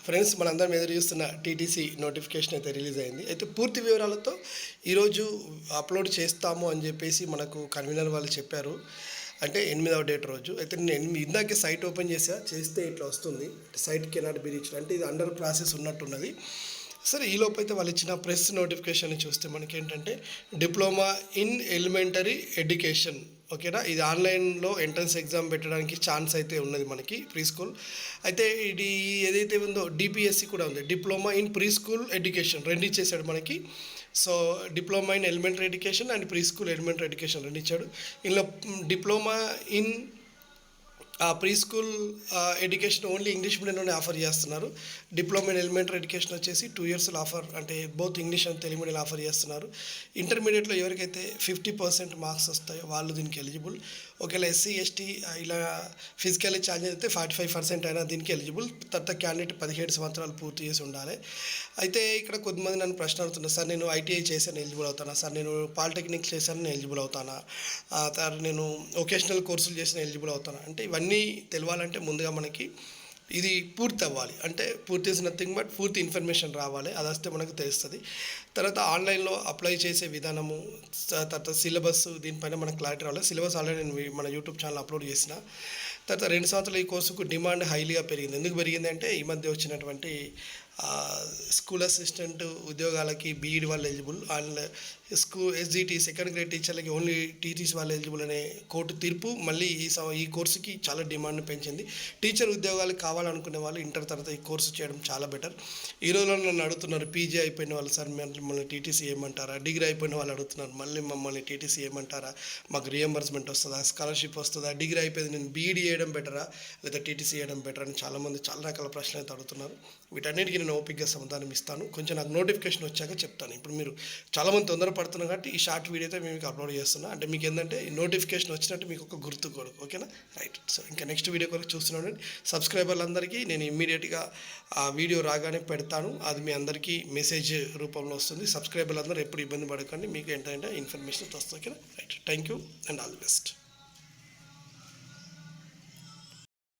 Friends, మనందరం ఎదురు చూస్తున్న టీటీసీ నోటిఫికేషన్ అయితే రిలీజ్ అయింది. అయితే పూర్తి వివరాలతో ఈరోజు అప్లోడ్ చేస్తాము అని చెప్పేసి మనకు కన్వీనర్ వాళ్ళు చెప్పారు. అంటే 8వ డేట్ రోజు. అయితే నేను ఇందాకే సైట్ ఓపెన్ చేస్తే ఇట్లా వస్తుంది. సైట్ కెనాట్ బి రీచ్డ్, అంటే ఇది అండర్ ప్రాసెస్ ఉన్నట్టున్నది. సరే, ఈలోపు అయితే వాళ్ళు ఇచ్చిన ప్రెస్ నోటిఫికేషన్ చూస్తే మనకి ఏంటంటే డిప్లొమా ఇన్ ఎలిమెంటరీ ఎడ్యుకేషన్, ఓకేనా. ఇది ఆన్లైన్లో ఎంట్రన్స్ ఎగ్జామ్ పెట్టడానికి ఛాన్స్ అయితే ఉన్నది మనకి ప్రీ స్కూల్. అయితే ఇది ఏదైతే ఉందో డిపిఎస్సి కూడా ఉంది, diploma in pre school education రెండు ఇచ్చేసాడు మనకి. సో diploma in elementary education and pre school elementary education రెండు ఇచ్చాడు. ఇందులో diploma in pre school education only English మీడియంలోనే ఆఫర్ చేస్తున్నారు. డిప్లొమా ఇన్ ఎలిమెంటరీ ఎడ్యుకేషన్ వచ్చేసి 2 years ఆఫర్, అంటే both English and Telugu medium offer చేస్తున్నారు. ఇంటర్మీడియట్లో ఎవరికైతే 50% మార్క్స్ వస్తాయో వాళ్ళు దీనికి ఎలిజిబుల్. ఒకవేళ ఎస్సీ ఎస్టీ ఇలా ఫిజికల్లీ ఛార్జ్ అయితే 45% అయినా దీనికి ఎలిజిబుల్. తర్వాత క్యాండిడేట్ 17 సంవత్సరాలు పూర్తి చేసి ఉండాలి. అయితే ఇక్కడ కొంతమంది నన్ను ప్రశ్న అడుగుతున్నారు, సార్ నేను ఐటీఐ చేశాను ఎలిజిబుల్ అవుతానా, సార్ నేను పాలిటెక్నిక్ చేశాను నేను ఎలిజిబుల్ అవుతానా, సార్ నేను వొకేషనల్ కోర్సులు చేసిన ఎలిజిబుల్ అవుతానా. అంటే ఇవన్నీ తెలియాలంటే ముందుగా మనకి ఇది పూర్తి అవ్వాలి. అంటే పూర్తి ఇస్ నథింగ్ బట్ పూర్తి ఇన్ఫర్మేషన్ రావాలి, అది వస్తే మనకు తెలుస్తుంది. తర్వాత ఆన్లైన్లో అప్లై చేసే విధానము, తర్వాత సిలబస్, దీనిపైన మనకు క్లారిటీ రావాలి. సిలబస్ ఆల్రెడీ నేను మన యూట్యూబ్ ఛానల్ అప్లోడ్ చేసిన. తర్వాత 2 సంవత్సరాలు ఈ కోర్సుకు డిమాండ్ హైలీగా పెరిగింది. ఎందుకు పెరిగింది అంటే ఈ మధ్య వచ్చినటువంటి స్కూల్ అసిస్టెంట్ ఉద్యోగాలకి బీఈడి వాళ్ళు eligible, and SGT second grade టీచర్లకి ఓన్లీ టీటీసీ వాళ్ళు ఎలిజిబుల్ అనే కోర్టు తీర్పు మళ్ళీ ఈ కోర్సుకి చాలా డిమాండ్ పెంచింది. టీచర్ ఉద్యోగాలు కావాలనుకునే వాళ్ళు ఇంటర్ తర్వాత ఈ కోర్సు చేయడం చాలా బెటర్. ఈ రోజుల్లో నన్ను అడుగుతున్నారు, పీజీ అయిపోయిన వాళ్ళు, సార్ మమ్మల్ని టీటీసీ ఏమంటారా, డిగ్రీ అయిపోయిన వాళ్ళు అడుగుతున్నారు, మళ్ళీ మమ్మల్ని టీటీసీ ఏమంటారా, మాకు రియంబర్స్మెంట్ వస్తుందా, స్కాలర్షిప్ వస్తుందా, డిగ్రీ అయిపోయింది నేను బీఈడి చేయడం బెటరా లేదా టీటీసీ చేయడం బెటర్ అని చాలామంది చాలా రకాల ప్రశ్నలు అయితే అడుగుతున్నారు. వీటన్నిటికీ నేను ఓపికగా సమాధానం ఇస్తాను. కొంచెం నాకు నోటిఫికేషన్ వచ్చాక చెప్తాను. ఇప్పుడు మీరు చాలామంది తొందరపడుతున్నారు కాబట్టి ఈ షార్ట్ వీడియో అయితే మీకు అప్లోడ్ చేస్తున్నా. అంటే మీకు ఏంటంటే ఈ నోటిఫికేషన్ వచ్చినట్టు మీకు ఒక గుర్తు కొడుకు, ఓకేనా. రైట్. సో ఇంకా నెక్స్ట్ వీడియో కొరకు చూస్తున్నాను. సబ్స్క్రైబర్లందరికీ నేను ఇమ్మీడియట్గా ఆ వీడియో రాగానే పెడతాను, అది మీ అందరికీ మెసేజ్ రూపంలో వస్తుంది. సబ్స్క్రైబర్లందరూ ఎప్పుడు ఇబ్బంది పడకండి, మీకు ఏంటంటే ఇన్ఫర్మేషన్ వస్తుంది, ఓకేనా. Right. Thank you and all the best.